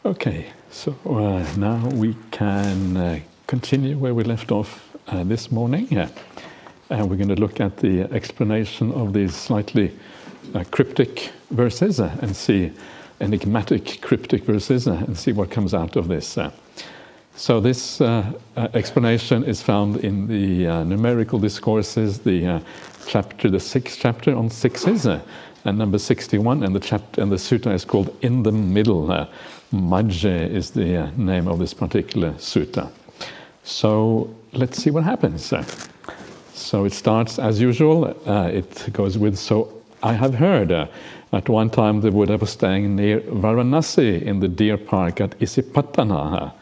Okay, so now we can continue where we left off this morning. We're going to look at the explanation of these slightly cryptic verses and see enigmatic cryptic verses and see what comes out of this. So this explanation is found in the Numerical Discourses, the sixth chapter on sixes, and number 61, and the sutta is called In the Middle. Majje is the name of this particular sutta. So let's see what happens. So it starts as usual. It goes with, so I have heard at one time the Buddha was staying near Varanasi in the deer park at Isipatana.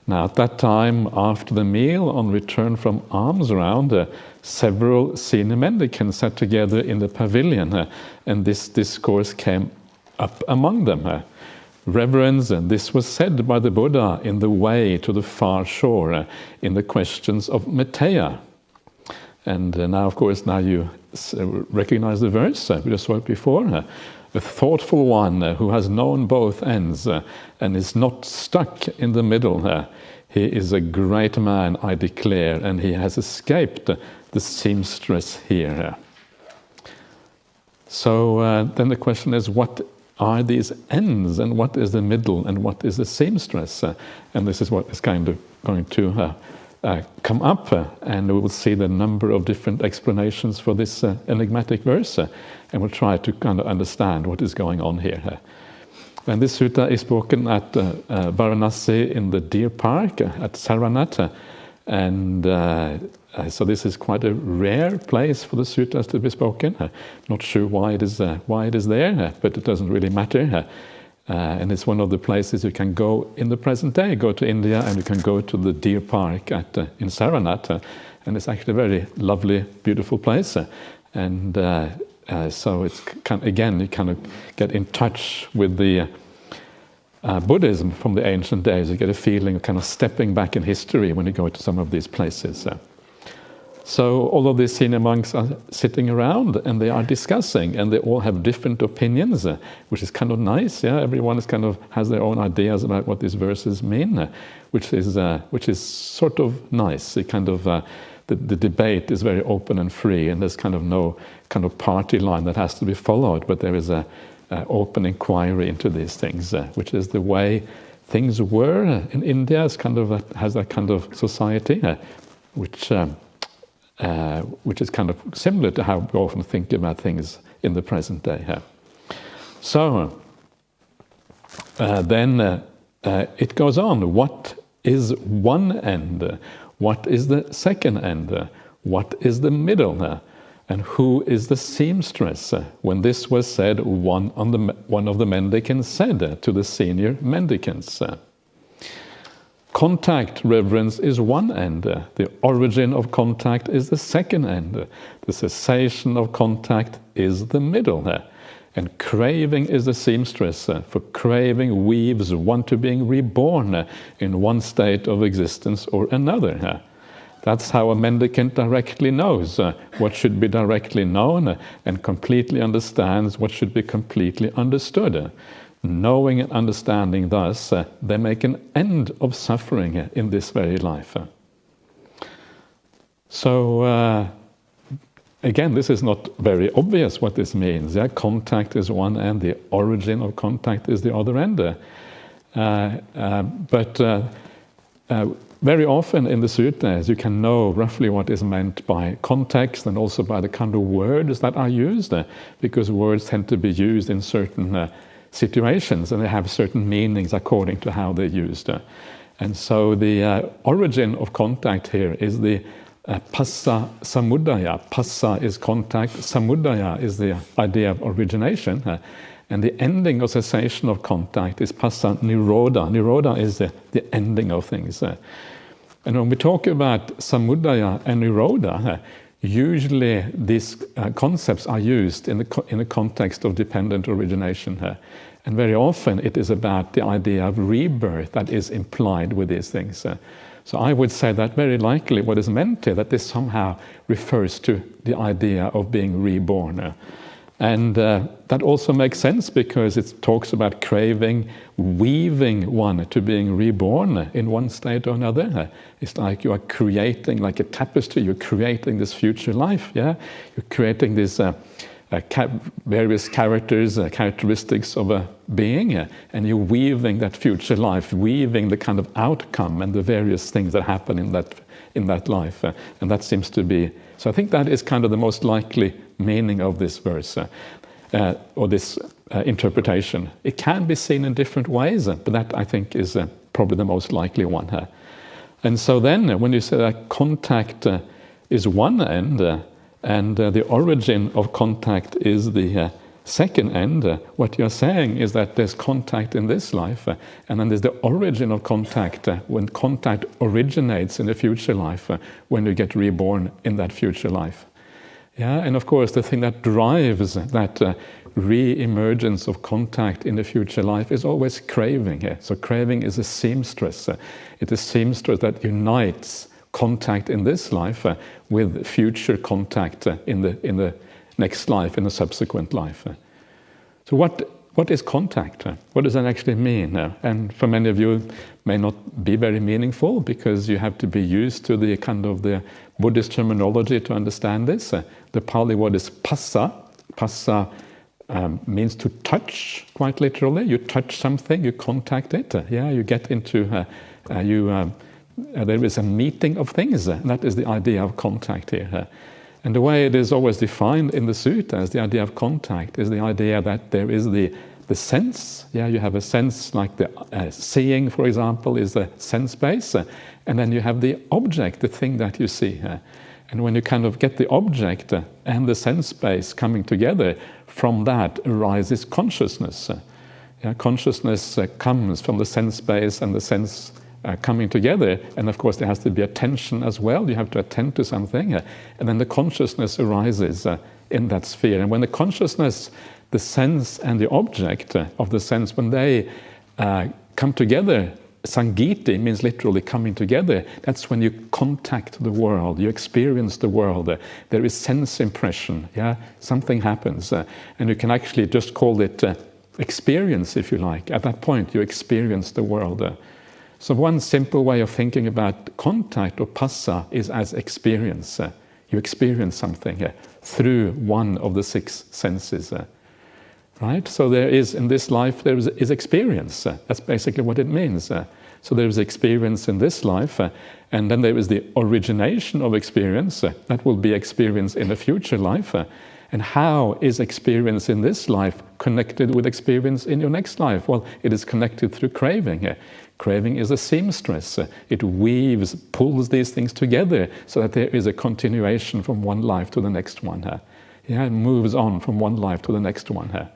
Now at that time, after the meal, on return from alms round, several senior mendicants sat together in the pavilion, and this discourse came up among them. Reverends, and this was said by the Buddha in the way to the far shore, in the questions of Metteyya. And now, of course, now you recognize the verse, we just saw it before. A thoughtful one who has known both ends and is not stuck in the middle. He is a great man, I declare, and he has escaped the seamstress here. So then the question is, what are these ends, and what is the middle, and what is the seamstress? And this is what is kind of going to come up, and we will see the number of different explanations for this enigmatic verse, and we'll try to kind of understand what is going on here. And this sutta is spoken at Varanasi in the deer park at Saranath, and so this is quite a rare place for the suttas to be spoken. Not sure why it is there, but it doesn't really matter. And it's one of the places you can go in the present day. Go to India and you can go to the deer park in Saranath, and it's actually a very lovely, beautiful place. And so it's again, you kind of get in touch with the Buddhism from the ancient days. You get a feeling of kind of stepping back in history when you go to some of these places. So all of these senior monks are sitting around and they are discussing, and they all have different opinions, which is kind of nice. Yeah, everyone is kind of has their own ideas about what these verses mean, which is sort of nice. It kind of the debate is very open and free, and there's kind of no kind of party line that has to be followed, but there is a open inquiry into these things, which is the way things were in India. It's kind of has that kind of society, which is kind of similar to how we often think about things in the present day. So then it goes on. What is one end? What is the second end? What is the middle? And who is the seamstress? When this was said, one of the mendicants said to the senior mendicants, contact, reverence, is one end. The origin of contact is the second end. The cessation of contact is the middle. And craving is the seamstress, for craving weaves one to being reborn in one state of existence or another. That's how a mendicant directly knows what should be directly known, and completely understands what should be completely understood. Knowing and understanding thus, they make an end of suffering in this very life. So, again, this is not very obvious what this means. Yeah? Contact is one end, the origin of contact is the other end. But very often in the suttas, you can know roughly what is meant by context, and also by the kind of words that are used, because words tend to be used in certain situations, and they have certain meanings according to how they're used. And so the origin of contact here is the passa samudaya. Passa is contact, samudaya is the idea of origination, and the ending or cessation of contact is passa nirodha. Nirodha is the ending of things. And when we talk about samudaya and nirodha, usually these concepts are used in the context of dependent origination. And very often it is about the idea of rebirth that is implied with these things. So I would say that very likely what is meant here, that this somehow refers to the idea of being reborn. And that also makes sense because it talks about craving, weaving one to being reborn in one state or another. It's like you are creating, like a tapestry, you're creating this future life, yeah? You're creating these various characteristics of a being, and you're weaving that future life, weaving the kind of outcome and the various things that happen in that life. And that seems to be, so I think that is kind of the most likely meaning of this verse, or this interpretation. It can be seen in different ways, but that I think is probably the most likely one. And so then, when you say that contact is one end, and the origin of contact is the second end, what you're saying is that there's contact in this life, and then there's the origin of contact, when contact originates in the future life, when you get reborn in that future life. Yeah, and of course the thing that drives that re-emergence of contact in the future life is always craving. So craving is a seamstress. It's a seamstress that unites contact in this life with future contact in the next life, in the subsequent life. So what is contact? What does that actually mean? And for many of you, it may not be very meaningful because you have to be used to the kind of the Buddhist terminology to understand this. The Pali word is passa. Passa means to touch, quite literally. You touch something, you contact it. Yeah, you get into, there is a meeting of things. That is the idea of contact here. And the way it is always defined in the sutta as the idea of contact is the idea that there is the sense. Yeah, you have a sense like the seeing, for example, is the sense base. And then you have the object, the thing that you see. And when you kind of get the object and the sense base coming together, from that arises consciousness. Yeah, consciousness comes from the sense base and the sense coming together, and of course there has to be attention as well. You have to attend to something, and then the consciousness arises in that sphere. And when the consciousness, the sense and the object of the sense, when they come together, Sangiti means literally coming together. That's when you contact the world, you experience the world. There is sense impression, yeah, something happens, and you can actually just call it experience, if you like. At that point you experience the world. So one simple way of thinking about contact or passa is as experience. You experience something through one of the six senses. Right? So there is, in this life, there is experience. That's basically what it means. So there is experience in this life, and then there is the origination of experience. That will be experience in a future life. And how is experience in this life connected with experience in your next life? Well, it is connected through craving. Craving is a seamstress. It weaves, pulls these things together so that there is a continuation from one life to the next one. Yeah, it moves on from one life to the next one.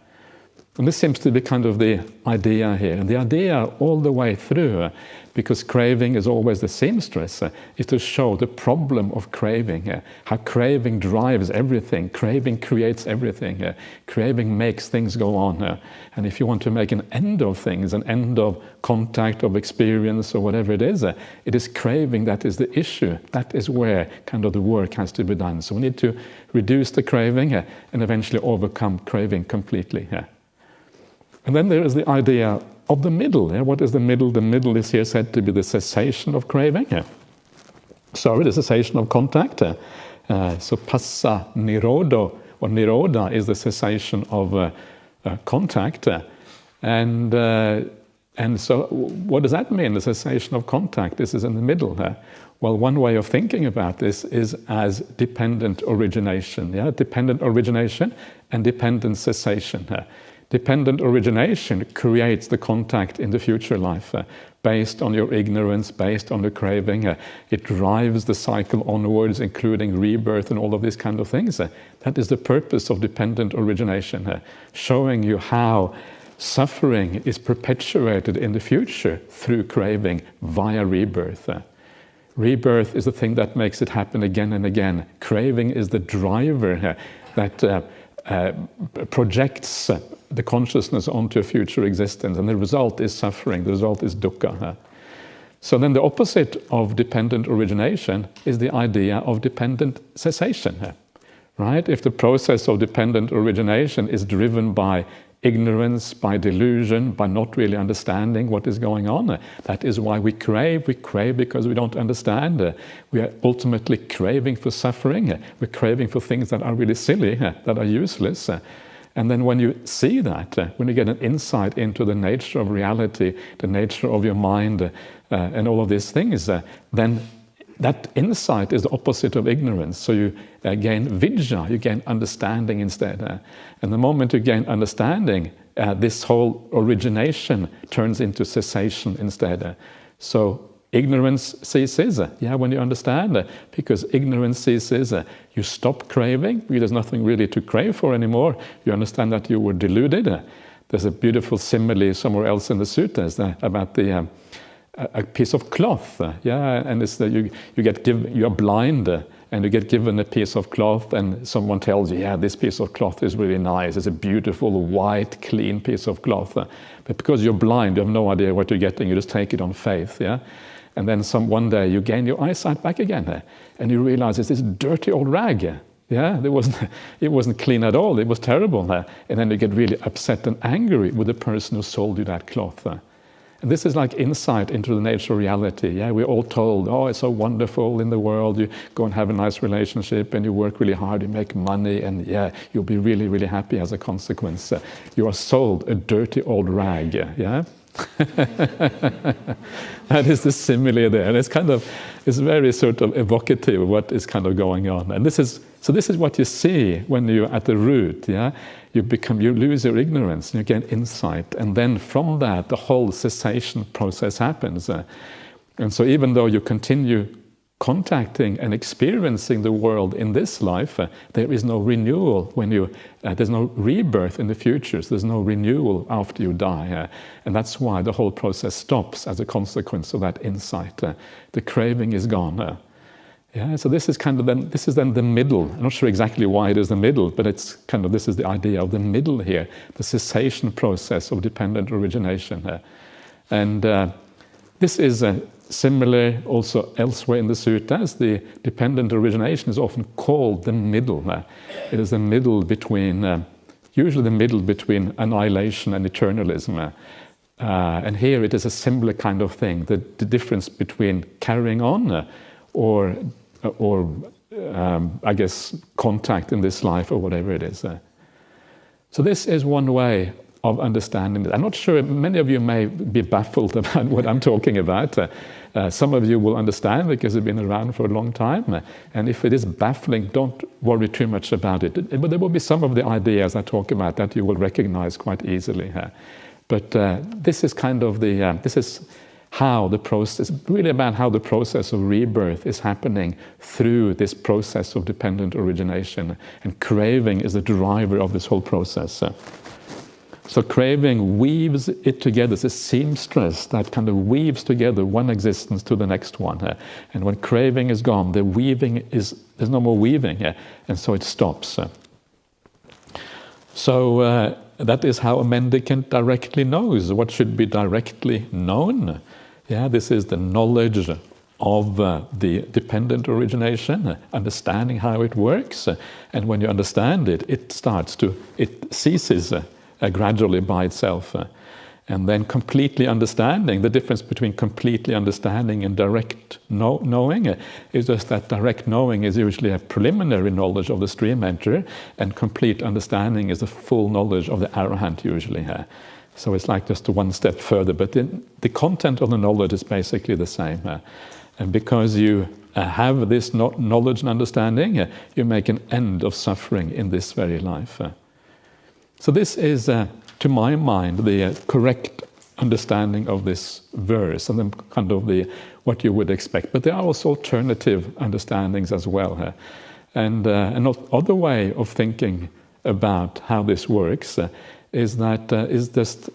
And this seems to be kind of the idea here. And the idea all the way through, because craving is always the seamstress, is to show the problem of craving, how craving drives everything. Craving creates everything. Craving makes things go on. And if you want to make an end of things, an end of contact, of experience, or whatever it is craving that is the issue. That is where kind of the work has to be done. So we need to reduce the craving and eventually overcome craving completely. And then there is the idea of the middle. What is the middle? The middle is here said to be the cessation of craving. Sorry, the cessation of contact. So passa nirodo, or nirodha, is the cessation of contact. And so what does that mean, the cessation of contact? This is in the middle. Well, one way of thinking about this is as dependent origination. Yeah? Dependent origination and dependent cessation. Dependent origination creates the contact in the future life based on your ignorance, based on the craving. It drives the cycle onwards, including rebirth and all of these kind of things. That is the purpose of dependent origination, showing you how suffering is perpetuated in the future through craving via rebirth. Rebirth is the thing that makes it happen again and again. Craving is the driver that projects the consciousness onto a future existence, and the result is suffering, the result is dukkha. So then the opposite of dependent origination is the idea of dependent cessation. right? If the process of dependent origination is driven by ignorance, by delusion, by not really understanding what is going on, that is why we crave. We crave because we don't understand. We are ultimately craving for suffering. We're craving for things that are really silly, that are useless. And then when you see that, when you get an insight into the nature of reality, the nature of your mind, and all of these things, then that insight is the opposite of ignorance. So you gain vidya, you gain understanding instead. And the moment you gain understanding, this whole origination turns into cessation instead. So ignorance ceases, when you understand, because ignorance ceases, you stop craving, because there's nothing really to crave for anymore. You understand that you were deluded. There's a beautiful simile somewhere else in the suttas about a piece of cloth, and it's that you're blind, and you get given a piece of cloth, and someone tells you, this piece of cloth is really nice. It's a beautiful, white, clean piece of cloth. But because you're blind, you have no idea what you're getting. You just take it on faith, And then one day you gain your eyesight back again, and you realize it's this dirty old rag. It wasn't clean at all. It was terrible. And then you get really upset and angry with the person who sold you that cloth. And this is like insight into the nature of reality. We're all told, it's so wonderful in the world. You go and have a nice relationship, and you work really hard, you make money, and you'll be really, really happy as a consequence. You are sold a dirty old rag. That is the simile there. And it's very sort of evocative of what is kind of going on. And this is what you see when you're at the root. You lose your ignorance, and you gain insight, and then from that the whole cessation process happens. And so even though you continue contacting and experiencing the world in this life, there is no renewal there's no rebirth in the future, so there's no renewal after you die. And that's why the whole process stops as a consequence of that insight. The craving is gone. So this is then the middle. I'm not sure exactly why it is the middle, but this is the idea of the middle here, the cessation process of dependent origination. And this is similar also elsewhere in the suttas. The dependent origination is often called the middle. It is the middle between, usually the middle between annihilation and eternalism. And here it is a similar kind of thing, the difference between carrying on or I guess contact in this life or whatever it is. So this is one way of understanding it. I'm not sure, many of you may be baffled about what I'm talking about. Some of you will understand because you've been around for a long time. And if it is baffling, don't worry too much about it. But there will be some of the ideas I talk about that you will recognize quite easily. But this is this is how the process, really about how the process of rebirth is happening through this process of dependent origination. And craving is the driver of this whole process. So craving weaves it together. It's a seamstress that kind of weaves together one existence to the next one. And when craving is gone, there's no more weaving, and so it stops. So that is how a mendicant directly knows what should be directly known. This is the knowledge of the dependent origination, understanding how it works. And when you understand it, it ceases gradually by itself. And then completely understanding, the difference between completely understanding and direct knowing is just that direct knowing is usually a preliminary knowledge of the stream enter, and complete understanding is the full knowledge of the arahant usually. So it's like just one step further, but the content of the knowledge is basically the same. And because you have this knowledge and understanding, you make an end of suffering in this very life. So this is, to my mind, the correct understanding of this verse, and then kind of what you would expect. But there are also alternative understandings as well. And another way of thinking about how this works is just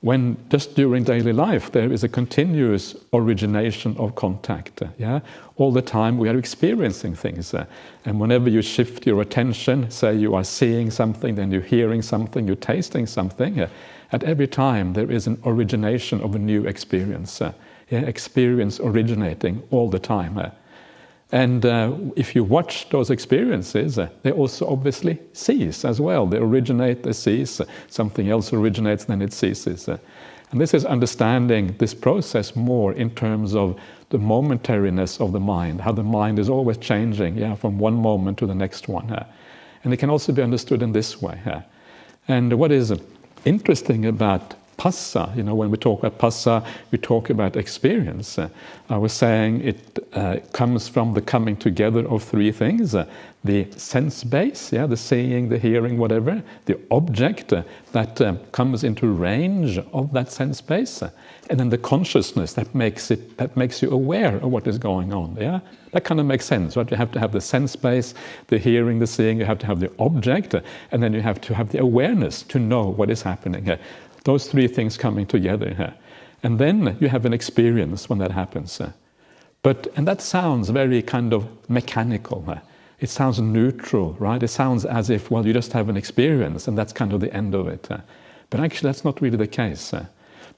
when just during daily life there is a continuous origination of contact. All the time we are experiencing things, and whenever you shift your attention, say you are seeing something, then you're hearing something, you're tasting something, at every time there is an origination of a new experience. Experience originating all the time. And if you watch those experiences, they also obviously cease as well. They originate, they cease, something else originates, then it ceases. And this is understanding this process more in terms of the momentariness of the mind, how the mind is always changing, from one moment to the next one. And it can also be understood in this way. And what is interesting about Passa, when we talk about Passa, we talk about experience. I was saying it comes from the coming together of three things. The sense base, the seeing, the hearing, whatever. The object that comes into range of that sense base. And then the consciousness that makes you aware of what is going on. That kind of makes sense, right? You have to have the sense base, the hearing, the seeing, you have to have the object, and then you have to have the awareness to know what is happening. Those three things coming together. And then you have an experience when that happens. And that sounds very kind of mechanical. It sounds neutral, right? It sounds as if, you just have an experience and that's kind of the end of it. But actually that's not really the case.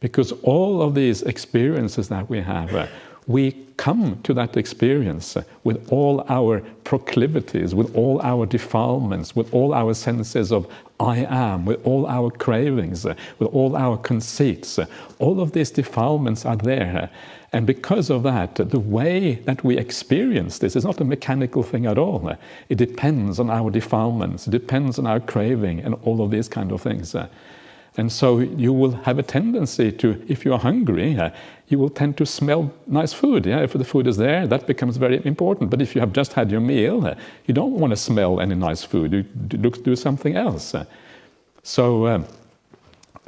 Because all of these experiences that we have, we come to that experience with all our proclivities, with all our defilements, with all our senses of I am, with all our cravings, with all our conceits. All of these defilements are there. And because of that, the way that we experience this is not a mechanical thing at all. It depends on our defilements, it depends on our craving and all of these kind of things. And so you will have a tendency to, if you are hungry, you will tend to smell nice food. If the food is there, that becomes very important. But if you have just had your meal, you don't want to smell any nice food. You do something else. So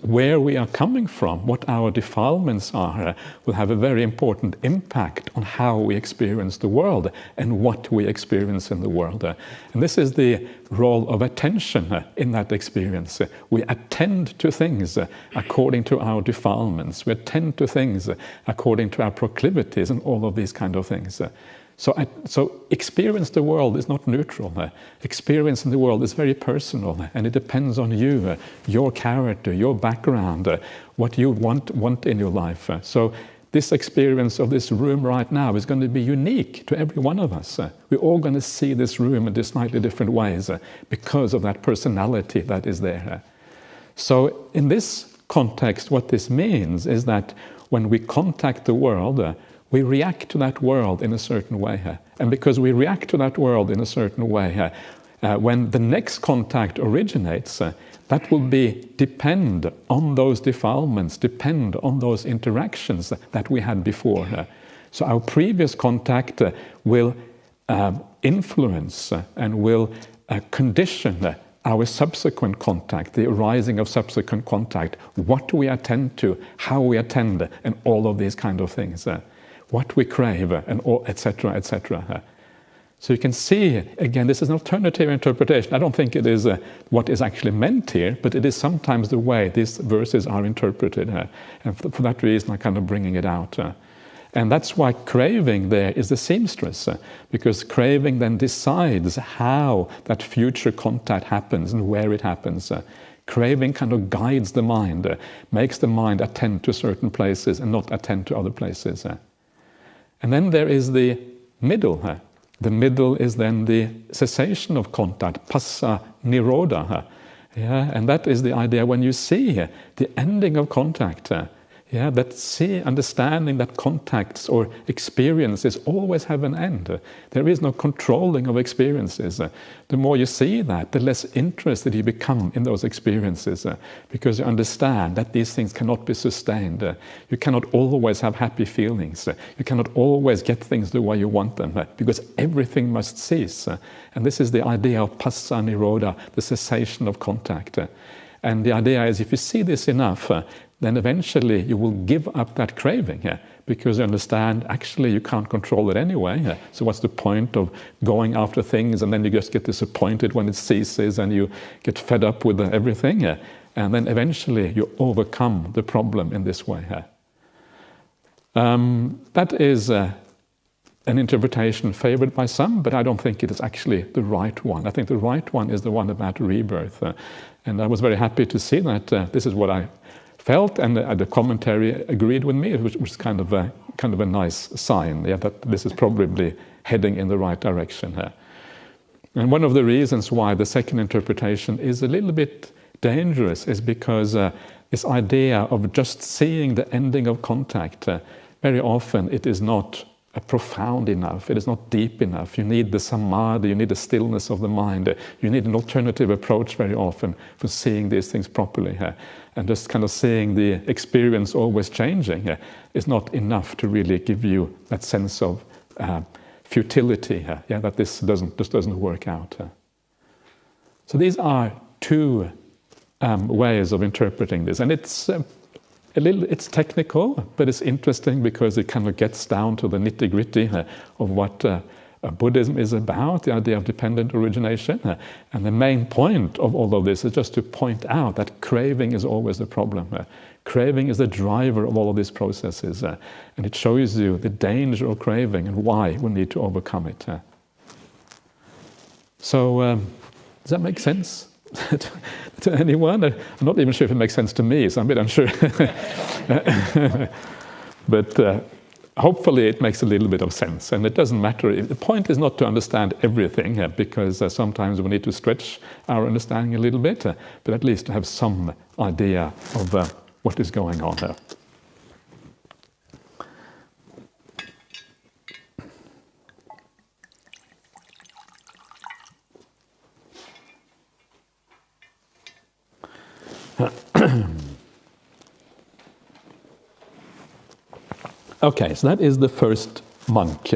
where we are coming from, what our defilements are, will have a very important impact on how we experience the world and what we experience in the world. And this is the role of attention in that experience. We attend to things according to our defilements. We attend to things according to our proclivities and all of these kind of things. So experience the world is not neutral. Experience in the world is very personal, and it depends on you, your character, your background, what you want in your life. So this experience of this room right now is going to be unique to every one of us. We're all going to see this room in slightly different ways because of that personality that is there. So in this context, what this means is that when we contact the world, we react to that world in a certain way. And because we react to that world in a certain way, when the next contact originates, that will depend on those defilements, depend on those interactions that we had before. So our previous contact will influence and will condition our subsequent contact, the arising of subsequent contact, what we attend to, how we attend, and all of these kind of things. What we crave, and all, etc., etc. So you can see, again, this is an alternative interpretation. I don't think it is what is actually meant here, but it is sometimes the way these verses are interpreted. And for that reason, I'm kind of bringing it out. And that's why craving there is the seamstress, because craving then decides how that future contact happens and where it happens. Craving kind of guides the mind, makes the mind attend to certain places and not attend to other places. And then there is the middle. The middle is then the cessation of contact, passa nirodha. And that is the idea when you see the ending of contact. Understanding that contacts or experiences always have an end. There is no controlling of experiences. The more you see that, the less interested you become in those experiences, because you understand that these things cannot be sustained. You cannot always have happy feelings. You cannot always get things the way you want them, because everything must cease. And this is the idea of passa nirodha, the cessation of contact. And the idea is, if you see this enough, then eventually you will give up that craving, because you understand actually you can't control it anyway. So what's the point of going after things and then you just get disappointed when it ceases and you get fed up with everything, and then eventually you overcome the problem in this way. That is an interpretation favored by some, but I don't think it is actually the right one. I think the right one is the one about rebirth. And I was very happy to see that this is what I felt, and the commentary agreed with me, which kind of kind of a nice sign, that this is probably heading in the right direction here. And one of the reasons why the second interpretation is a little bit dangerous is because this idea of just seeing the ending of contact, very often it is not profound enough, it is not deep enough. You need the samadhi, you need the stillness of the mind, you need an alternative approach very often for seeing these things properly. And just kind of seeing the experience always changing is not enough to really give you that sense of futility, that this just doesn't work out. So these are two ways of interpreting this, and it's it's technical, but it's interesting because it kind of gets down to the nitty-gritty of what Buddhism is about, the idea of dependent origination. And the main point of all of this is just to point out that craving is always the problem. Craving is the driver of all of these processes, and it shows you the danger of craving and why we need to overcome it. So, does that make sense to anyone? I'm not even sure if it makes sense to me, so I'm a bit unsure. But hopefully it makes a little bit of sense, and it doesn't matter. The point is not to understand everything, because sometimes we need to stretch our understanding a little bit, but at least to have some idea of what is going on there. Okay, so that is the first monk.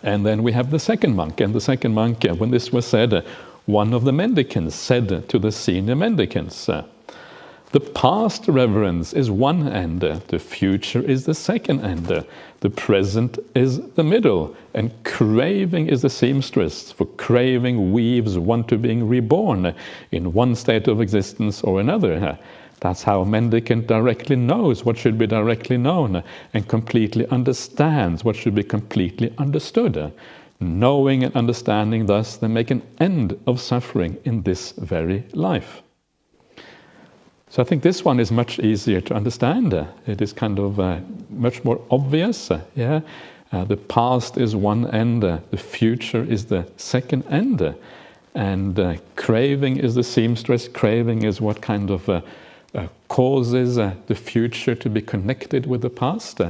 And then we have the second monk. And the second monk, when this was said, one of the mendicants said to the senior mendicants, the past reverence is one end, the future is the second end, the present is the middle, and craving is the seamstress, for craving weaves one to being reborn in one state of existence or another. That's how a mendicant directly knows what should be directly known and completely understands what should be completely understood. Knowing and understanding thus, they make an end of suffering in this very life. So I think this one is much easier to understand. It is kind of much more obvious. The past is one end, the future is the second end. And craving is the seamstress. Craving is what kind of causes the future to be connected with the past.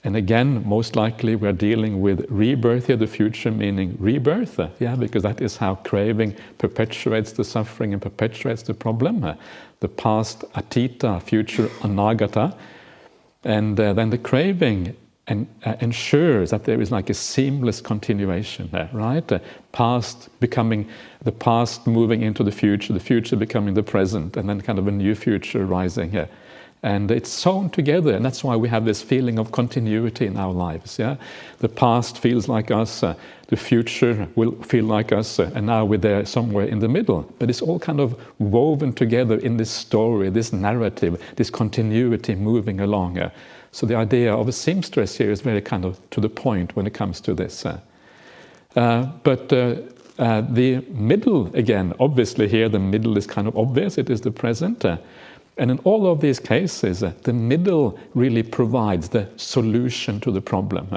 And again, most likely we're dealing with rebirth here, the future meaning rebirth, because that is how craving perpetuates the suffering and perpetuates the problem. The past atita, future anagata, and then the craving ensures that there is like a seamless continuation there, right? Past becoming the past, moving into the future becoming the present, and then kind of a new future rising here. And it's sewn together, and that's why we have this feeling of continuity in our lives. The past feels like us, the future will feel like us, and now we're there somewhere in the middle. But it's all kind of woven together in this story, this narrative, this continuity moving along. So the idea of a seamstress here is very kind of to the point when it comes to this. But the middle, again, obviously here the middle is kind of obvious, it is the present. And in all of these cases, the middle really provides the solution to the problem.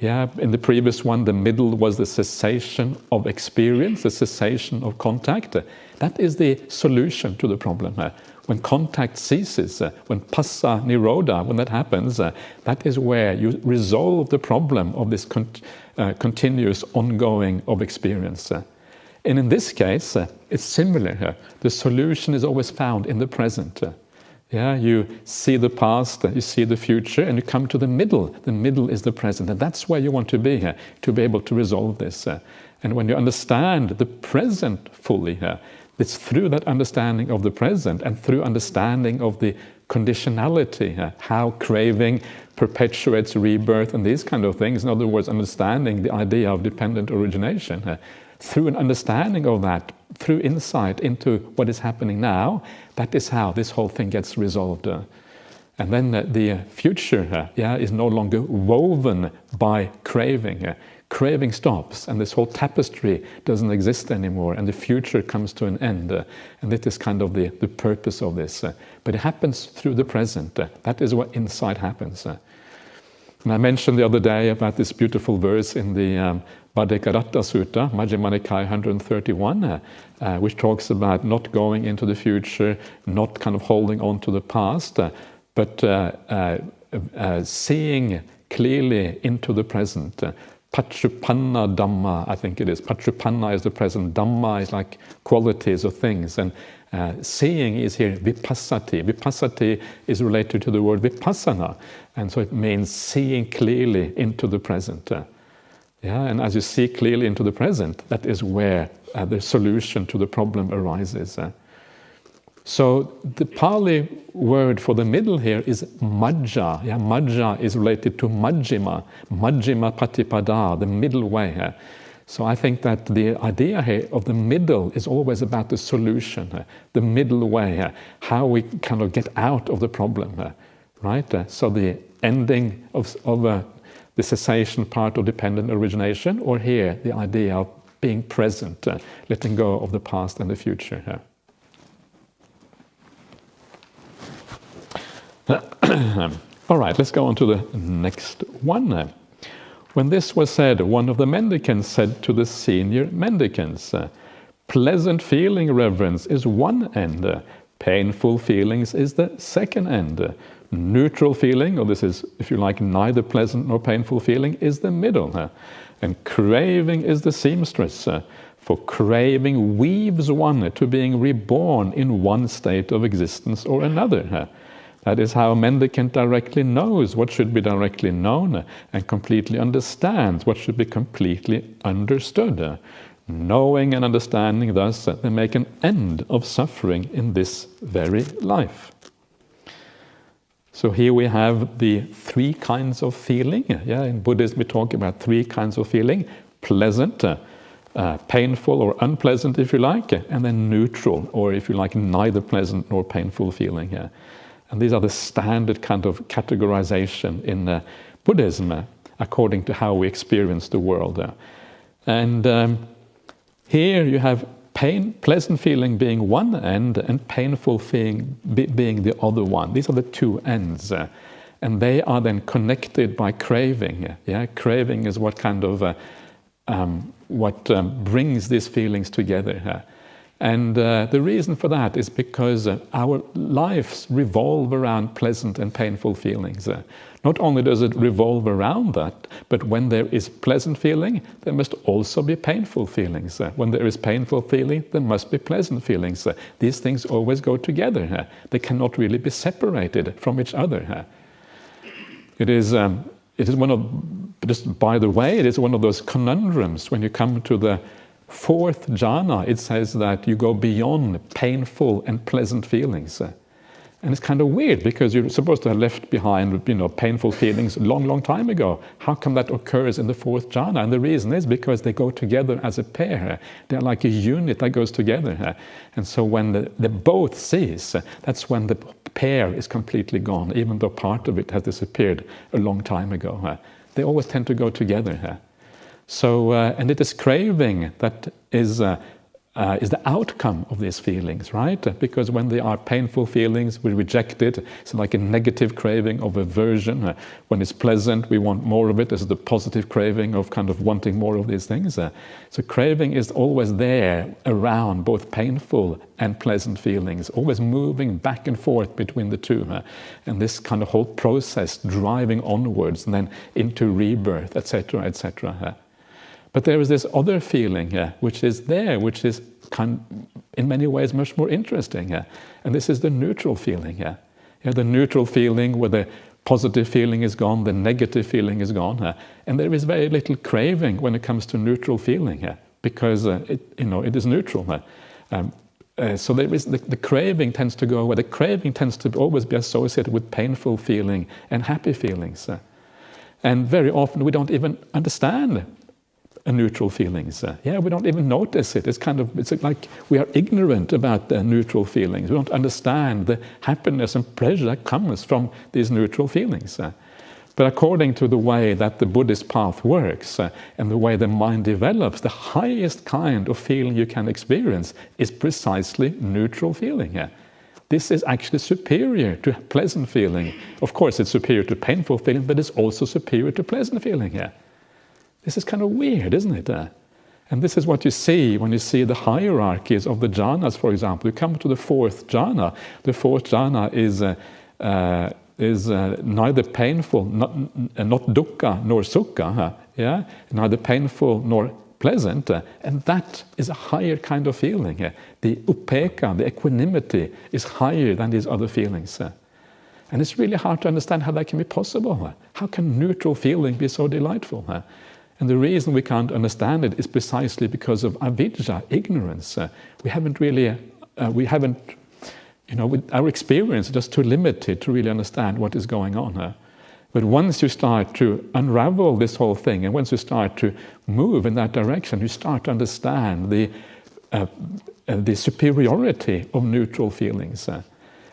In the previous one, the middle was the cessation of experience, the cessation of contact. That is the solution to the problem. When contact ceases, when passa nirodha, when that happens, that is where you resolve the problem of this continuous ongoing of experience. And in this case, it's similar here. The solution is always found in the present. You see the past, you see the future, and you come to the middle. The middle is the present, and that's where you want to be here, to be able to resolve this. And when you understand the present fully here, it's through that understanding of the present and through understanding of the conditionality, how craving perpetuates rebirth and these kind of things. In other words, understanding the idea of dependent origination. Through an understanding of that, through insight into what is happening now, that is how this whole thing gets resolved. And then the future is no longer woven by craving. Craving stops, and this whole tapestry doesn't exist anymore, and the future comes to an end. And that is kind of the purpose of this. But it happens through the present. That is what insight happens. And I mentioned the other day about this beautiful verse in the Bhaddekaratta Sutta, Majjhima Nikaya 131, which talks about not going into the future, not kind of holding on to the past, but seeing clearly into the present. Pachupanna Dhamma, I think it is. Pachupanna is the present. Dhamma is like qualities of things. And seeing is here vipassati. Vipassati is related to the word vipassana. And so it means seeing clearly into the present. And as you see clearly into the present, that is where the solution to the problem arises. So the Pali word for the middle here is majja. Majja is related to majjhima. Majjhima patipada, the middle way. So I think that the idea here of the middle is always about the solution, the middle way, how we kind of get out of the problem, right? So the ending of the cessation part of dependent origination, or here the idea of being present, letting go of the past and the future. All right, let's go on to the next one. When this was said, one of the mendicants said to the senior mendicants, pleasant feeling, reverence, is one end. Painful feelings is the second end. Neutral feeling, or this is, if you like, neither pleasant nor painful feeling, is the middle. And craving is the seamstress. For craving weaves one to being reborn in one state of existence or another. That is how a mendicant directly knows what should be directly known and completely understands what should be completely understood. Knowing and understanding thus, they make an end of suffering in this very life. So here we have the three kinds of feeling. In Buddhism we talk about three kinds of feeling: pleasant, painful or unpleasant if you like, and then neutral, or if you like, neither pleasant nor painful feeling. And these are the standard kind of categorization in Buddhism according to how we experience the world. And here you have pleasant feeling being one end and painful feeling being the other one. These are the two ends. And they are then connected by craving. Craving is what kind of brings these feelings together. And the reason for that is because our lives revolve around pleasant and painful feelings. Not only does it revolve around that, but when there is pleasant feeling, there must also be painful feelings. When there is painful feeling, there must be pleasant feelings. These things always go together. They cannot really be separated from each other. It is one of, just by the way, it is one of those conundrums when you come to the fourth jhana. It says that you go beyond painful and pleasant feelings. And it's kind of weird because you're supposed to have left behind, painful feelings a long, long time ago. How come that occurs in the fourth jhana? And the reason is because they go together as a pair. They're like a unit that goes together. And so when they both cease, that's when the pair is completely gone, even though part of it has disappeared a long time ago. They always tend to go together. So, and it is craving that is the outcome of these feelings, right? Because when they are painful feelings, we reject it. It's like a negative craving of aversion. When it's pleasant, we want more of it. This is the positive craving of kind of wanting more of these things. So craving is always there around both painful and pleasant feelings, always moving back and forth between the two. And this kind of whole process driving onwards and then into rebirth, etc., etc. But there is this other feeling which is there, which is in many ways much more interesting. And this is the neutral feeling. The neutral feeling where the positive feeling is gone, the negative feeling is gone. And there is very little craving when it comes to neutral feeling because it is neutral. So there is the craving tends to go away. The craving tends to always be associated with painful feeling and happy feelings. And very often we don't even understand neutral feelings. We don't even notice it. It's like we are ignorant about the neutral feelings. We don't understand the happiness and pleasure that comes from these neutral feelings. But according to the way that the Buddhist path works and the way the mind develops, the highest kind of feeling you can experience is precisely neutral feeling. this is actually superior to pleasant feeling. Of course, it's superior to painful feeling, but it's also superior to pleasant feeling here. This is kind of weird, isn't it? And this is what you see when you see the hierarchies of the jhanas, for example. You come to the fourth jhana. The fourth jhana is neither painful, not dukkha nor sukha, yeah? Neither painful nor pleasant, and that is a higher kind of feeling. The upekkha, the equanimity, is higher than these other feelings. And it's really hard to understand how that can be possible. How can neutral feeling be so delightful? And the reason we can't understand it is precisely because of avidya, ignorance. We haven't, our experience is just too limited to really understand what is going on. But once you start to unravel this whole thing, and once you start to move in that direction, you start to understand the superiority of neutral feelings.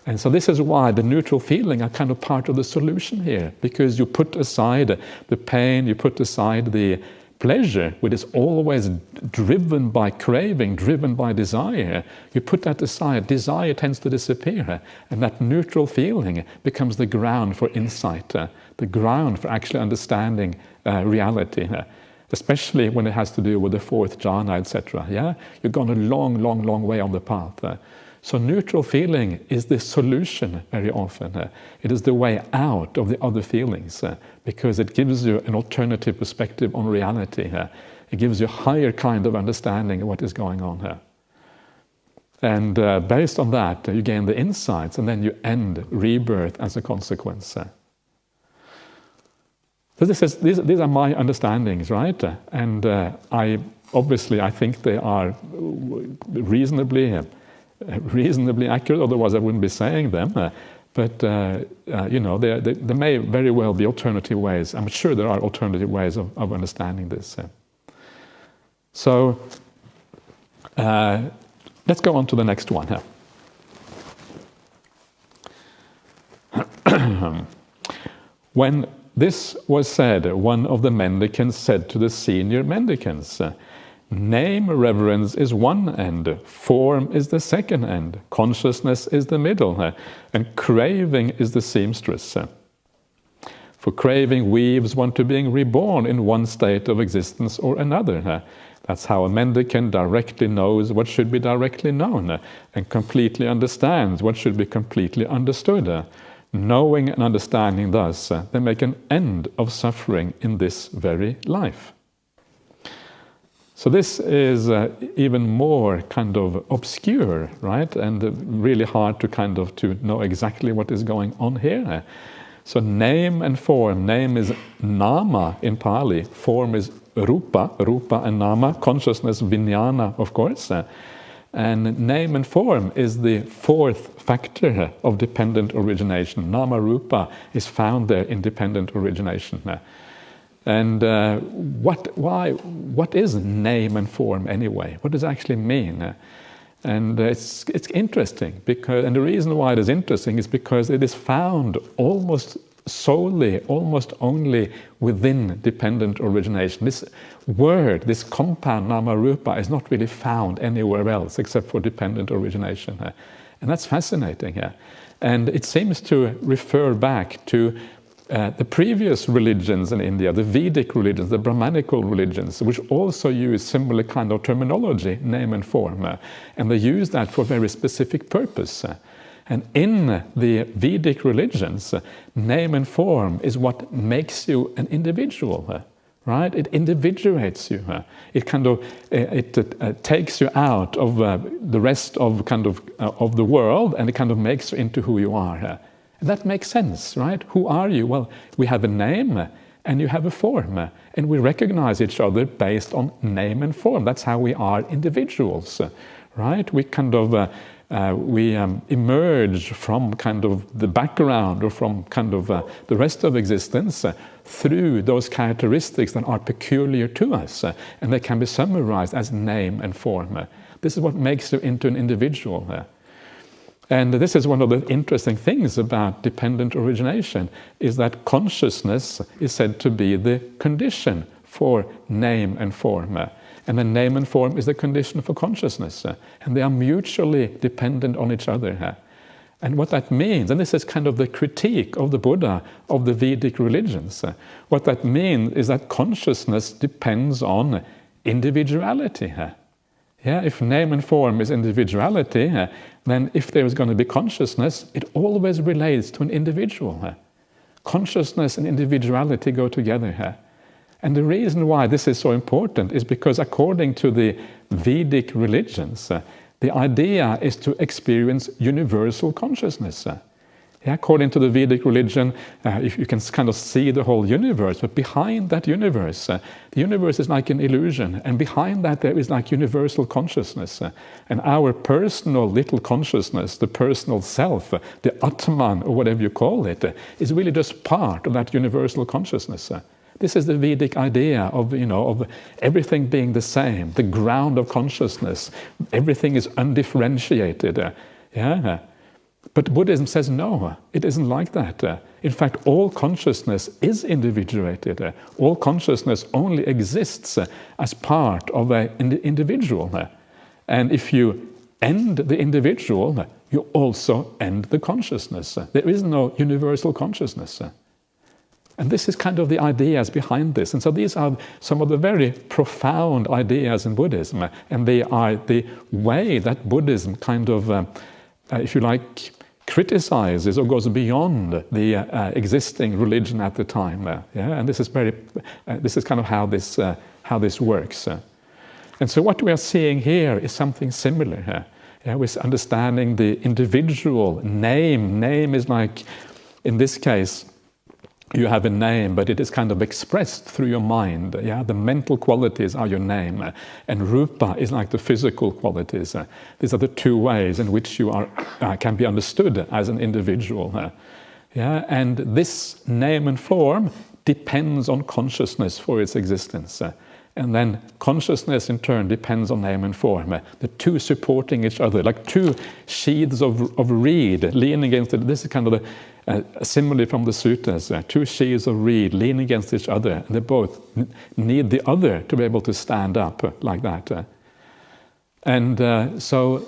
And so this is why the neutral feeling are kind of part of the solution here, because you put aside the pain, you put aside the pleasure, which is always driven by craving, driven by desire. You put that aside, desire tends to disappear, and that neutral feeling becomes the ground for insight, the ground for actually understanding reality, especially when it has to do with the fourth jhana, etc. Yeah? You've gone a long, long, long way on the path. So neutral feeling is the solution very often. It is the way out of the other feelings because it gives you an alternative perspective on reality. It gives you a higher kind of understanding of what is going on here. And based on that, you gain the insights, and then you end rebirth as a consequence. So these are my understandings, right? And I think they are reasonably accurate, otherwise I wouldn't be saying them. But there may very well be alternative ways. I'm sure there are alternative ways of understanding this. So let's go on to the next one. When this was said, one of the mendicants said to the senior mendicants, "Name reverence is one end, form is the second end, consciousness is the middle, and craving is the seamstress. For craving weaves one to being reborn in one state of existence or another. That's how a mendicant directly knows what should be directly known, and completely understands what should be completely understood. Knowing and understanding thus, they make an end of suffering in this very life." So this is even more kind of obscure, right? And really hard to to know exactly what is going on here. So name and form. Name is nama in Pali. Form is rupa, rupa and nama. Consciousness, vijnana, of course. And name and form is the fourth factor of dependent origination. Nama rupa is found there in dependent origination. And what is name and form anyway? What does it actually mean? And it's interesting, and the reason why it is interesting is because it is found almost solely, almost only within dependent origination. This word, this compound nama rupa, is not really found anywhere else except for dependent origination. And that's fascinating. And it seems to refer back to the previous religions in India, the Vedic religions, the Brahmanical religions, which also use similar kind of terminology, name and form, and they use that for a very specific purpose. And in the Vedic religions, name and form is what makes you an individual, right? It individuates you. It it takes you out of the rest of of the world, and it makes you into who you are. And that makes sense, right? Who are you? Well, we have a name and you have a form, and we recognize each other based on name and form. That's how we are individuals, right? We emerge from the background or from the rest of existence through those characteristics that are peculiar to us, and they can be summarized as name and form. This is what makes you into an individual. And this is one of the interesting things about dependent origination, is that consciousness is said to be the condition for name and form. And then name and form is the condition for consciousness. And they are mutually dependent on each other. And what that means, and this is kind of the critique of the Buddha of the Vedic religions, what that means is that consciousness depends on individuality. Yeah, if name and form is individuality, then if there is going to be consciousness, it always relates to an individual. Consciousness and individuality go together. And the reason why this is so important is because according to the Vedic religions, the idea is to experience universal consciousness. According to the Vedic religion, if you can kind of see the whole universe, but behind that universe, the universe is like an illusion, and behind that there is like universal consciousness. And our personal little consciousness, the personal self, the Atman, or whatever you call it, is really just part of that universal consciousness. This is the Vedic idea of everything being the same, the ground of consciousness. Everything is undifferentiated. But Buddhism says no, it isn't like that. In fact, all consciousness is individuated. All consciousness only exists as part of an individual. And if you end the individual, you also end the consciousness. There is no universal consciousness. And this is kind of the ideas behind this. And so these are some of the very profound ideas in Buddhism. And they are the way that Buddhism kind of, if you like, criticizes or goes beyond the existing religion at the time. And this is this is kind of how this works. And so what we are seeing here is something similar. We're understanding the individual name. Name is like, in this case, you have a name, but it is kind of expressed through your mind. The mental qualities are your name, and rupa is like the physical qualities. These are the two ways in which you can be understood as an individual. And this name and form depends on consciousness for its existence. And then consciousness in turn depends on name and form. The two supporting each other, like two sheaths of reed leaning against it. This is kind of a simile from the suttas. Two sheaths of reed leaning against each other. And they both need the other to be able to stand up like that. And so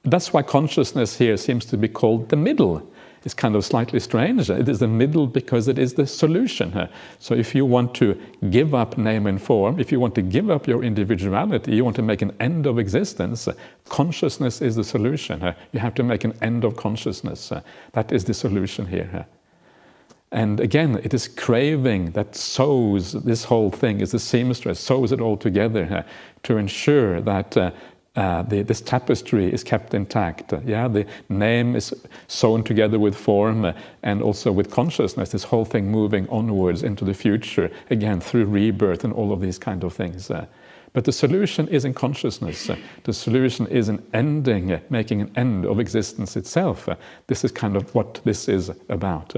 that's why consciousness here seems to be called the middle. It's kind of slightly strange. It is the middle because it is the solution. So if you want to give up name and form, if you want to give up your individuality, you want to make an end of existence, consciousness is the solution. You have to make an end of consciousness. That is the solution here. And again, it is craving that sews this whole thing, is the seamstress, sews it all together to ensure that this tapestry is kept intact. The name is sewn together with form and also with consciousness, this whole thing moving onwards into the future, again, through rebirth and all of these kind of things. But the solution is in consciousness. The solution is in ending, making an end of existence itself. This is kind of what this is about.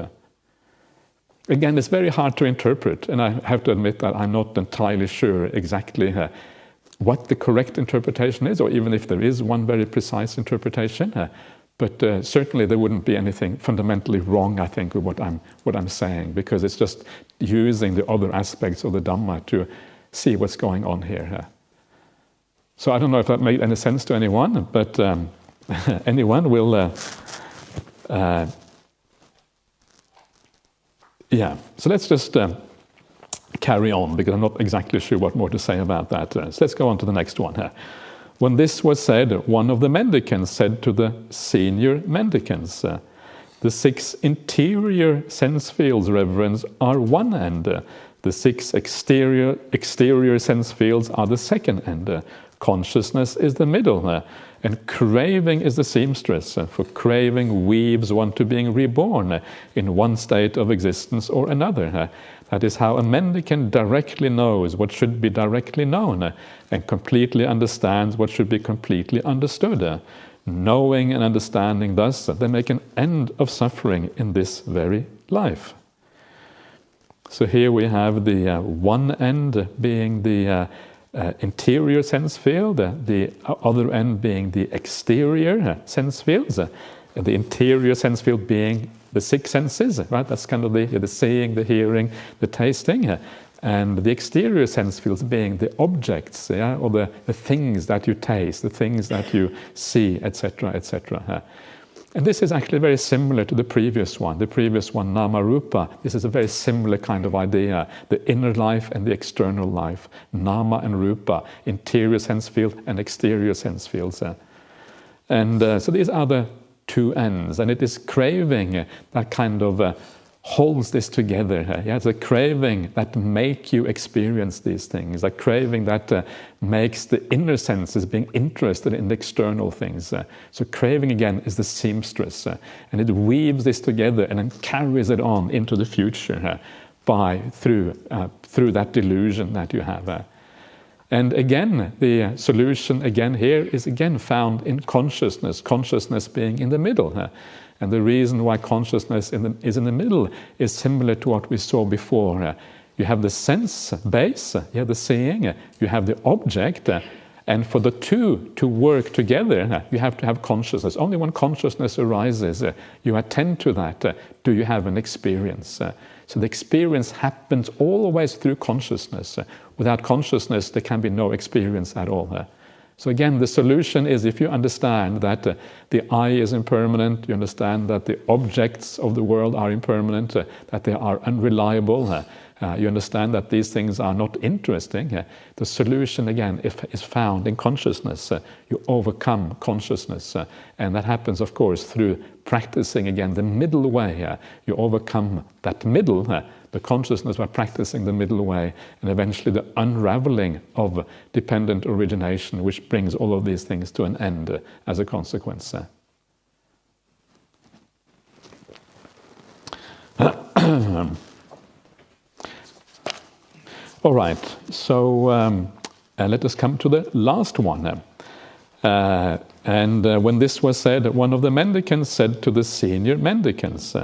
Again, it's very hard to interpret, and I have to admit that I'm not entirely sure exactly what the correct interpretation is, or even if there is one very precise interpretation. But certainly there wouldn't be anything fundamentally wrong, I think, with what I'm saying, because it's just using the other aspects of the Dhamma to see what's going on here. So I don't know if that made any sense to anyone, but anyone will... So let's just... carry on, because I'm not exactly sure what more to say about that. So let's go on to the next one here. When this was said, one of the mendicants said to the senior mendicants, the 6 interior sense fields, reverence, are one end. The 6 exterior sense fields are the second end. Consciousness is the middle. And craving is the seamstress, for craving weaves one to being reborn in one state of existence or another. That is how a mendicant directly knows what should be directly known, and completely understands what should be completely understood. Knowing and understanding thus, they make an end of suffering in this very life. So here we have the one end being the interior sense field, the other end being the exterior sense fields, the interior sense field being the 6 senses, right? That's kind of the seeing, the hearing, the tasting, and the exterior sense fields being the objects, or the things that you taste, the things that you see, etc., etc. And this is actually very similar to the previous one. The previous one, Nama Rupa, this is a very similar kind of idea. The inner life and the external life. Nama and Rupa, interior sense field and exterior sense fields. So these are the two ends. And it is craving that kind of holds this together. It's a craving that make you experience these things. A craving that makes the inner senses being interested in the external things. So craving again is the seamstress, and it weaves this together and then carries it on into the future through that delusion that you have. And again, the solution again here is again found in consciousness. Consciousness being in the middle. And the reason why consciousness is in the middle is similar to what we saw before. You have the sense base, you have the seeing, you have the object, and for the two to work together, you have to have consciousness. Only when consciousness arises, you attend to that, do you have an experience. So the experience happens always through consciousness. Without consciousness, there can be no experience at all. So again, the solution is if you understand that the I is impermanent, you understand that the objects of the world are impermanent, that they are unreliable, you understand that these things are not interesting, the solution again is found in consciousness. You overcome consciousness, and that happens of course through practicing again the middle way. You overcome that middle, the consciousness by practicing the middle way, and eventually the unraveling of dependent origination, which brings all of these things to an end as a consequence. All right, so let us come to the last one. When this was said, one of the mendicants said to the senior mendicants,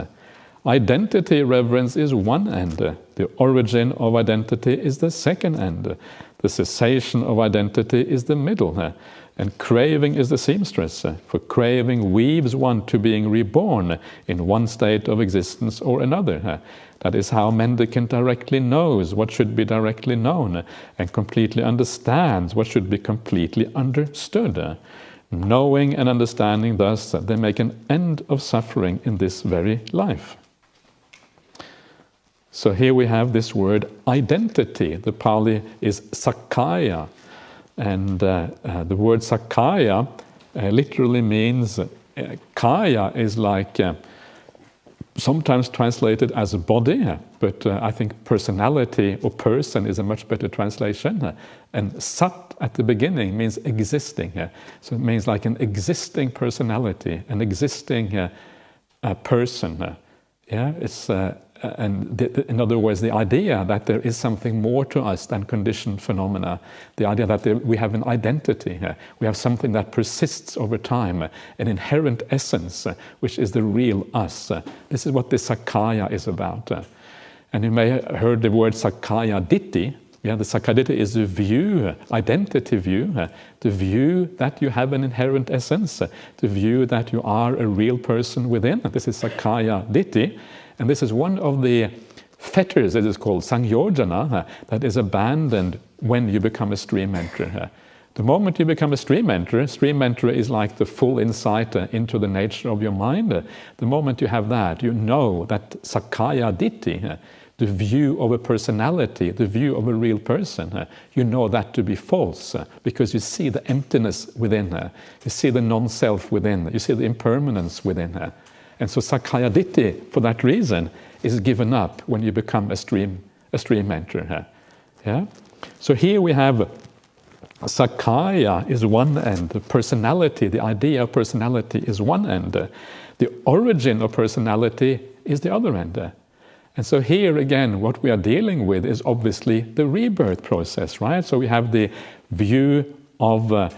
identity reverence is one end. The origin of identity is the second end. The cessation of identity is the middle. And craving is the seamstress. For craving weaves one to being reborn in one state of existence or another. That is how mendicant directly knows what should be directly known and completely understands what should be completely understood. Knowing and understanding thus, they make an end of suffering in this very life. So here we have this word identity. The Pali is sakkaya. And the word sakkaya literally means, kaya is like sometimes translated as a body, but I think personality or person is a much better translation. And sat at the beginning means existing. So it means like an existing personality, an existing person. It's in other words, the idea that there is something more to us than conditioned phenomena, the idea that we have an identity, we have something that persists over time, an inherent essence, which is the real us. This is what the Sakkaya is about. And you may have heard the word Sakkaya Ditthi. The Sakkaya Ditthi is the view, identity view, the view that you have an inherent essence, the view that you are a real person within. This is Sakkaya Ditthi. And this is one of the fetters, it is called Sangyojana, that is abandoned when you become a stream enterer. The moment you become a stream enterer is like the full insight into the nature of your mind. The moment you have that, you know that Sakkaya Ditthi, the view of a personality, the view of a real person, you know that to be false because you see the emptiness within her, you see the non-self within, you see the impermanence within her. And so Sakkaya Ditthi, for that reason, is given up when you become a stream enterer. So here we have Sakkaya is one end, the personality, the idea of personality is one end. The origin of personality is the other end. And so here again, what we are dealing with is obviously the rebirth process, right? So we have the view of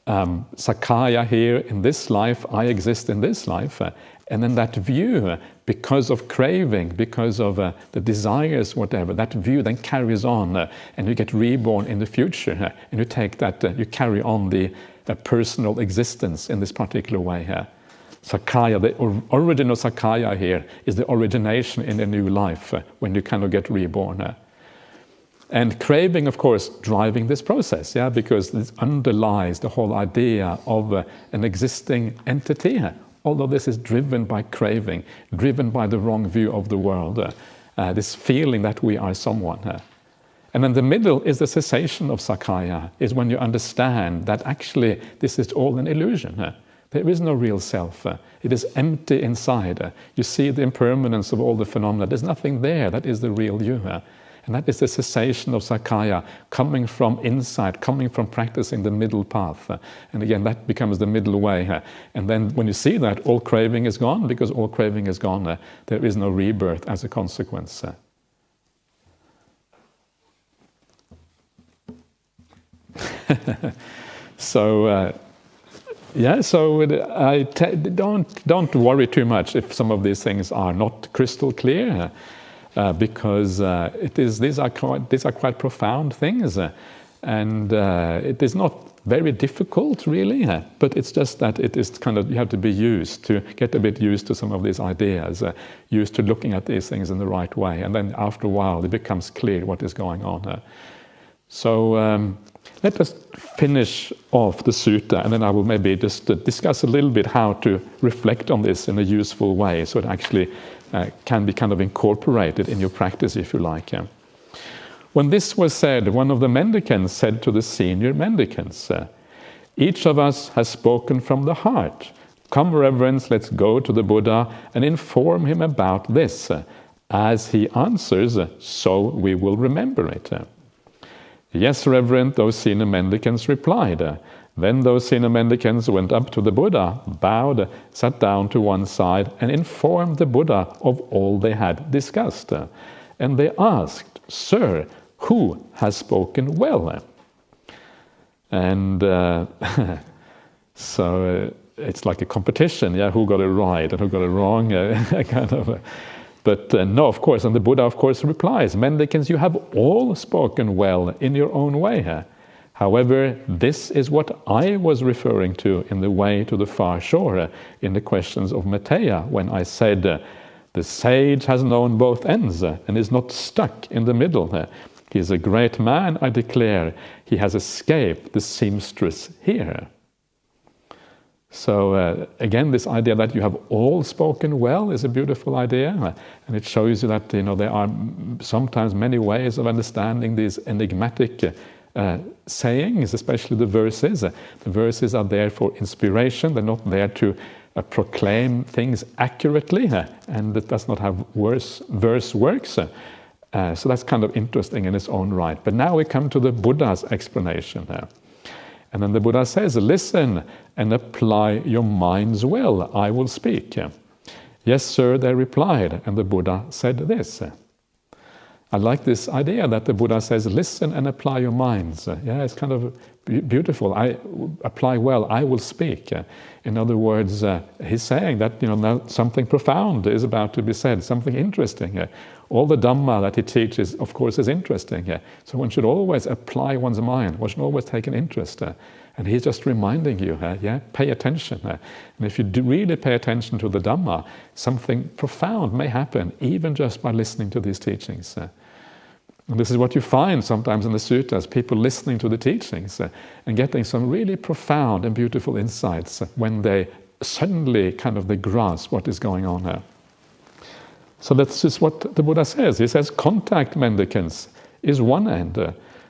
Sakkaya here in this life, I exist in this life. And then that view, because of craving, because of the desires, whatever, that view then carries on and you get reborn in the future. And you take that, you carry on the personal existence in this particular way. Sakkaya, the origin of Sakkaya here is the origination in a new life when you kind of get reborn. And craving, of course, driving this process, because this underlies the whole idea of an existing entity, although this is driven by craving, driven by the wrong view of the world, this feeling that we are someone. And then the middle is the cessation of Sakkaya, is when you understand that actually this is all an illusion. There is no real self. It is empty inside. You see the impermanence of all the phenomena. There's nothing there. That is the real you. And that is the cessation of Sakkaya, coming from inside, coming from practicing the middle path. And again, that becomes the middle way. And then when you see that, all craving is gone. Because all craving is gone, there is no rebirth as a consequence. So don't worry too much if some of these things are not crystal clear, because these are quite profound things, and it is not very difficult really, but it's just that it is kind of, you have to be get a bit used to some of these ideas, used to looking at these things in the right way, and then after a while it becomes clear what is going on. So let us finish off the sutta, and then I will maybe just discuss a little bit how to reflect on this in a useful way, so it actually can be kind of incorporated in your practice, if you like. When this was said, one of the mendicants said to the senior mendicants, "Each of us has spoken from the heart. Come, reverence, let's go to the Buddha and inform him about this. As he answers, so we will remember it." "Yes, Reverend," those senior mendicants replied. Then those senior mendicants went up to the Buddha, bowed, sat down to one side, and informed the Buddha of all they had discussed. And they asked, "Sir, who has spoken well?" And so it's like a competition, who got it right and who got it wrong, kind of. But no, of course, and the Buddha, of course, replies, "Mendicants, you have all spoken well in your own way. However, this is what I was referring to in the way to the far shore, in the questions of Maitreya, when I said, the sage has known both ends and is not stuck in the middle. He is a great man, I declare. He has escaped the seamstress here." So again, this idea that you have all spoken well is a beautiful idea, and it shows you that there are sometimes many ways of understanding these enigmatic sayings, especially the verses. The verses are there for inspiration; they're not there to proclaim things accurately, and it does not have verse works. So that's kind of interesting in its own right. But now we come to the Buddha's explanation. And then the Buddha says, "Listen and apply your minds well, I will speak." "Yes, sir," they replied, and the Buddha said this. I like this idea that the Buddha says, "Listen and apply your minds." It's kind of beautiful. I apply well, I will speak. In other words, he's saying that now something profound is about to be said, something interesting. All the Dhamma that he teaches, of course, is interesting. So one should always apply one's mind. One should always take an interest. And he's just reminding you, pay attention. And if you do really pay attention to the Dhamma, something profound may happen, even just by listening to these teachings. And this is what you find sometimes in the suttas, people listening to the teachings and getting some really profound and beautiful insights when they suddenly they grasp what is going on here. So that's just what the Buddha says. He says, contact, mendicants, is one end.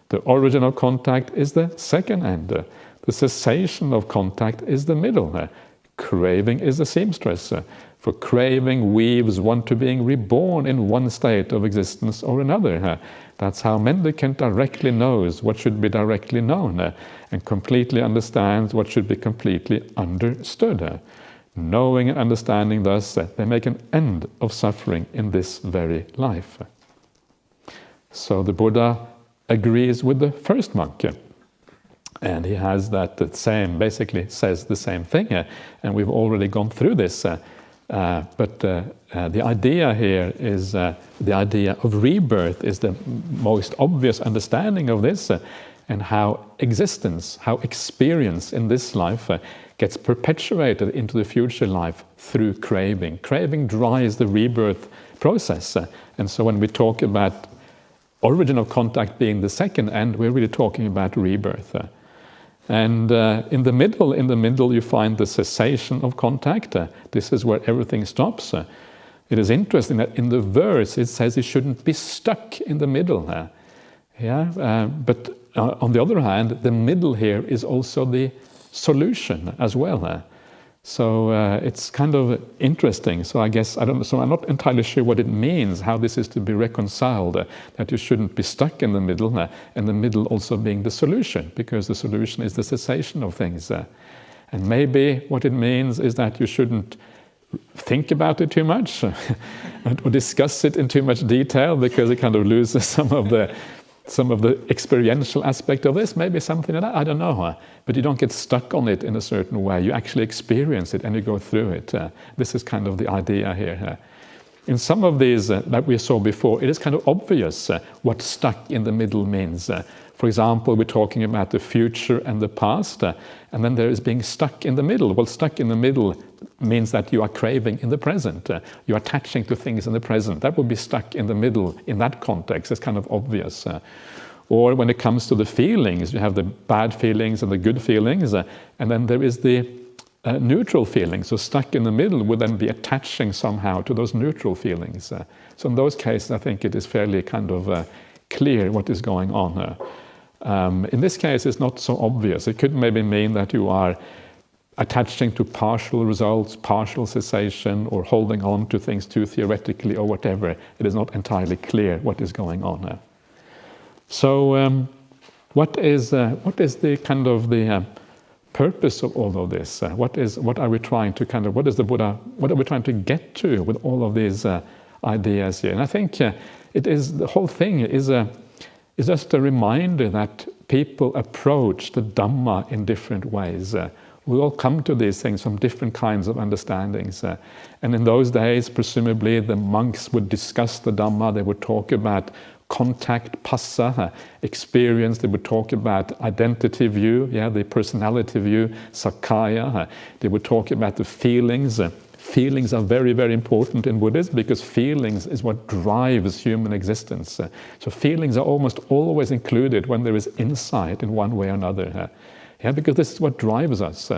The original contact is the second end. The cessation of contact is the middle. Craving is the seamstress. For craving weaves one to being reborn in one state of existence or another. That's how mendicant directly knows what should be directly known, and completely understands what should be completely understood. Knowing and understanding thus, they make an end of suffering in this very life. So the Buddha agrees with the first monk. And he has that same, basically says the same thing. And we've already gone through this. But the idea here is the idea of rebirth is the most obvious understanding of this, and how existence, how experience in this life gets perpetuated into the future life through craving. Craving drives the rebirth process. And so when we talk about original contact being the second end, we're really talking about rebirth. And in the middle you find the cessation of contact. This is where everything stops. It is interesting that in the verse it says you shouldn't be stuck in the middle. But on the other hand, the middle here is also the solution as well. So it's kind of interesting. So I guess So I'm not entirely sure what it means, how this is to be reconciled. That you shouldn't be stuck in the middle, and the middle also being the solution, because the solution is the cessation of things. And maybe what it means is that you shouldn't think about it too much, or discuss it in too much detail, because it kind of loses some of the experiential aspect of this, maybe something like that, I don't know. But you don't get stuck on it in a certain way. You actually experience it and you go through it. This is kind of the idea here. In some of these that we saw before, it is kind of obvious what stuck in the middle means. For example, we're talking about the future and the past, and then there is being stuck in the middle. Well, stuck in the middle means that you are craving in the present. You're attaching to things in the present. That would be stuck in the middle in that context. It's kind of obvious. Or when it comes to the feelings, you have the bad feelings and the good feelings, and then there is the neutral feelings. So stuck in the middle would then be attaching somehow to those neutral feelings. So in those cases, I think it is fairly kind of clear what is going on. In this case, it's not so obvious. It could maybe mean that you are attaching to partial results, partial cessation, or holding on to things too theoretically or whatever. It is not entirely clear what is going on. So what is the kind of the purpose of all of this? What are we trying to kind of, what is the Buddha, what are we trying to get to with all of these ideas here? And I think the whole thing is just a reminder that people approach the Dhamma in different ways. We all come to these things from different kinds of understandings. And in those days, presumably, the monks would discuss the Dhamma. They would talk about contact, passa, experience. They would talk about identity view, the personality view, sakkaya. They would talk about the feelings. Feelings are very, very important in Buddhism, because feelings is what drives human existence. So feelings are almost always included when there is insight in one way or another. Because this is what drives us.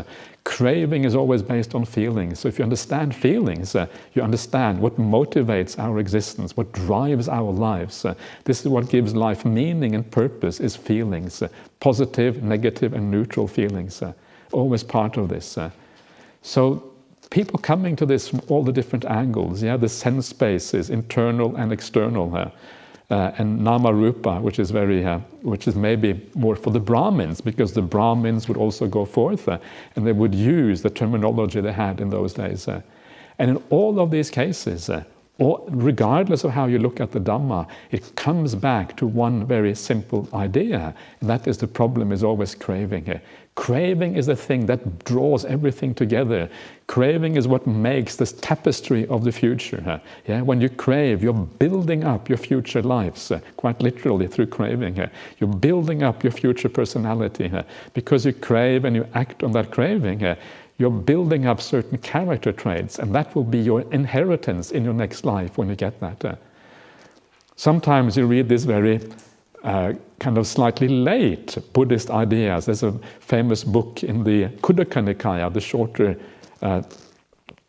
Craving is always based on feelings. So if you understand feelings, you understand what motivates our existence, what drives our lives. This is what gives life meaning and purpose, is feelings. Positive, negative, and neutral feelings. Always part of this. So people coming to this from all the different angles, the sense spaces, internal and external, and nama rupa, which is maybe more for the Brahmins, because the Brahmins would also go forth and they would use the terminology they had in those days. And in all of these cases, regardless of how you look at the Dhamma, it comes back to one very simple idea, and that is the problem is always craving. Craving is the thing that draws everything together. Craving is what makes this tapestry of the future. When you crave, you're building up your future lives, quite literally through craving. You're building up your future personality. Because you crave and you act on that craving, you're building up certain character traits, and that will be your inheritance in your next life when you get that. Sometimes you read this very kind of slightly late Buddhist ideas. There's a famous book in the Khuddaka Nikaya, the shorter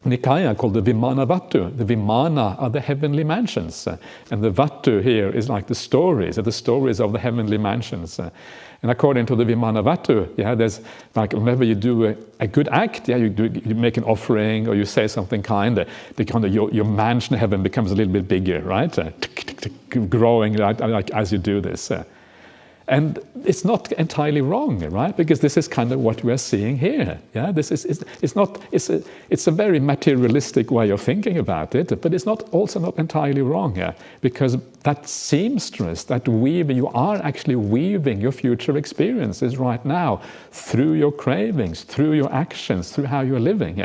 Nikaya, called the Vimana Vattu. The Vimana are the heavenly mansions, and the Vattu here is like the stories of the heavenly mansions. And according to the Vimana Vattu, there's like whenever you do a good act, you make an offering or you say something kind, your mansion in heaven becomes a little bit bigger, right? Growing like as you do this. And it's not entirely wrong, right? Because this is kind of what we are seeing here. It's a very materialistic way of thinking about it, but it's also not entirely wrong. Because that seamstress, that weaving, you are actually weaving your future experiences right now through your cravings, through your actions, through how you're living.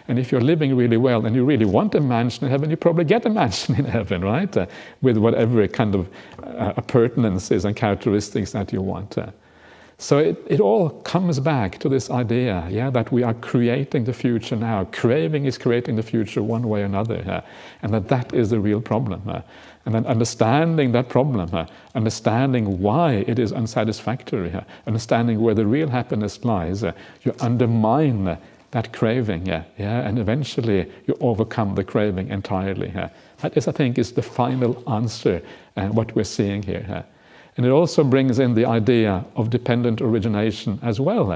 And if you're living really well and you really want a mansion in heaven, you probably get a mansion in heaven, right? With whatever kind of appurtenances and characteristics that you want. So it all comes back to this idea, that we are creating the future now. Craving is creating the future one way or another, and that is the real problem. And then understanding that problem, understanding why it is unsatisfactory, understanding where the real happiness lies, you undermine that craving, and eventually you overcome the craving entirely. That is, I think, is the final answer, what we're seeing here. And it also brings in the idea of dependent origination as well.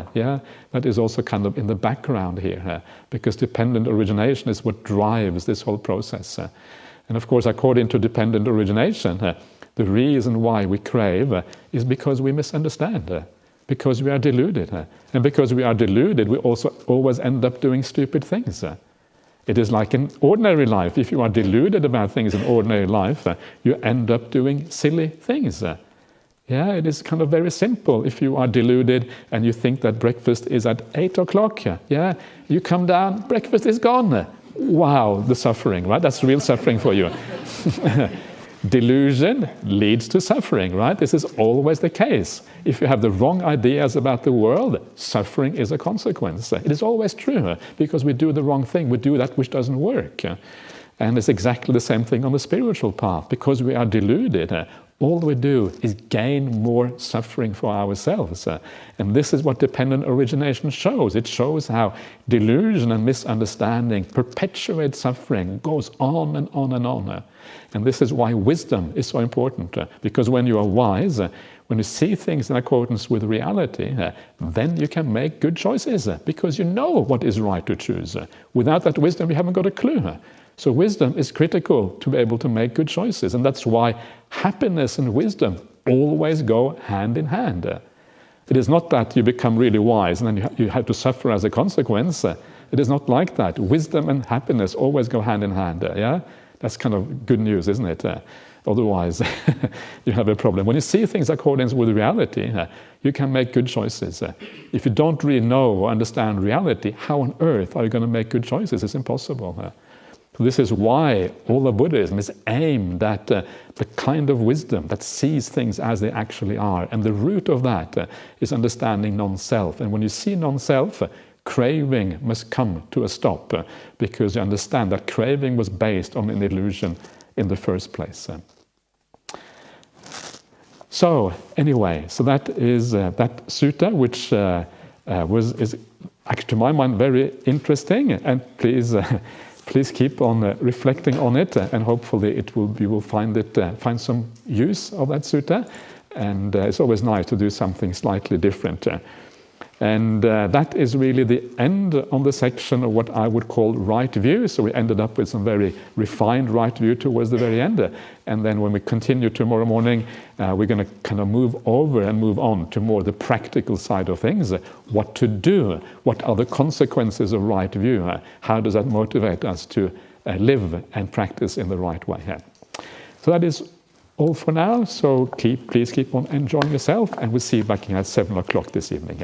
That is also kind of in the background here, because dependent origination is what drives this whole process. And of course, according to dependent origination, the reason why we crave is because we misunderstand, because we are deluded. And because we are deluded, we also always end up doing stupid things. It is like in ordinary life. If you are deluded about things in ordinary life, you end up doing silly things. It is kind of very simple. If you are deluded and you think that breakfast is at 8 o'clock, you come down, breakfast is gone. Wow, the suffering, right? That's real suffering for you. Delusion leads to suffering, right? This is always the case. If you have the wrong ideas about the world, suffering is a consequence. It is always true, because we do the wrong thing. We do that which doesn't work. And it's exactly the same thing on the spiritual path. Because we are deluded, all we do is gain more suffering for ourselves. And this is what dependent origination shows. It shows how delusion and misunderstanding perpetuate suffering, goes on and on and on. And this is why wisdom is so important. Because when you are wise, when you see things in accordance with reality, then you can make good choices, because you know what is right to choose. Without that wisdom, you haven't got a clue. So wisdom is critical to be able to make good choices. And that's why happiness and wisdom always go hand in hand. It is not that you become really wise and then you have to suffer as a consequence. It is not like that. Wisdom and happiness always go hand in hand. That's kind of good news, isn't it? Otherwise, you have a problem. When you see things according with reality, you can make good choices. If you don't really know or understand reality, how on earth are you going to make good choices? It's impossible. This is why all of Buddhism is aimed at the kind of wisdom that sees things as they actually are. And the root of that is understanding non-self. And when you see non-self, craving must come to a stop, because you understand that craving was based on an illusion in the first place. So anyway, so that is that sutta, which is actually to my mind very interesting, and please keep on reflecting on it, and hopefully you will find some use of that sutta. And it's always nice to do something slightly different. And that is really the end on the section of what I would call right view. So we ended up with some very refined right view towards the very end. And then when we continue tomorrow morning, we're going to kind of move over and move on to more the practical side of things. What to do? What are the consequences of right view? How does that motivate us to live and practice in the right way? So that is all for now. So please keep on enjoying yourself, and we'll see you back here at 7 o'clock this evening.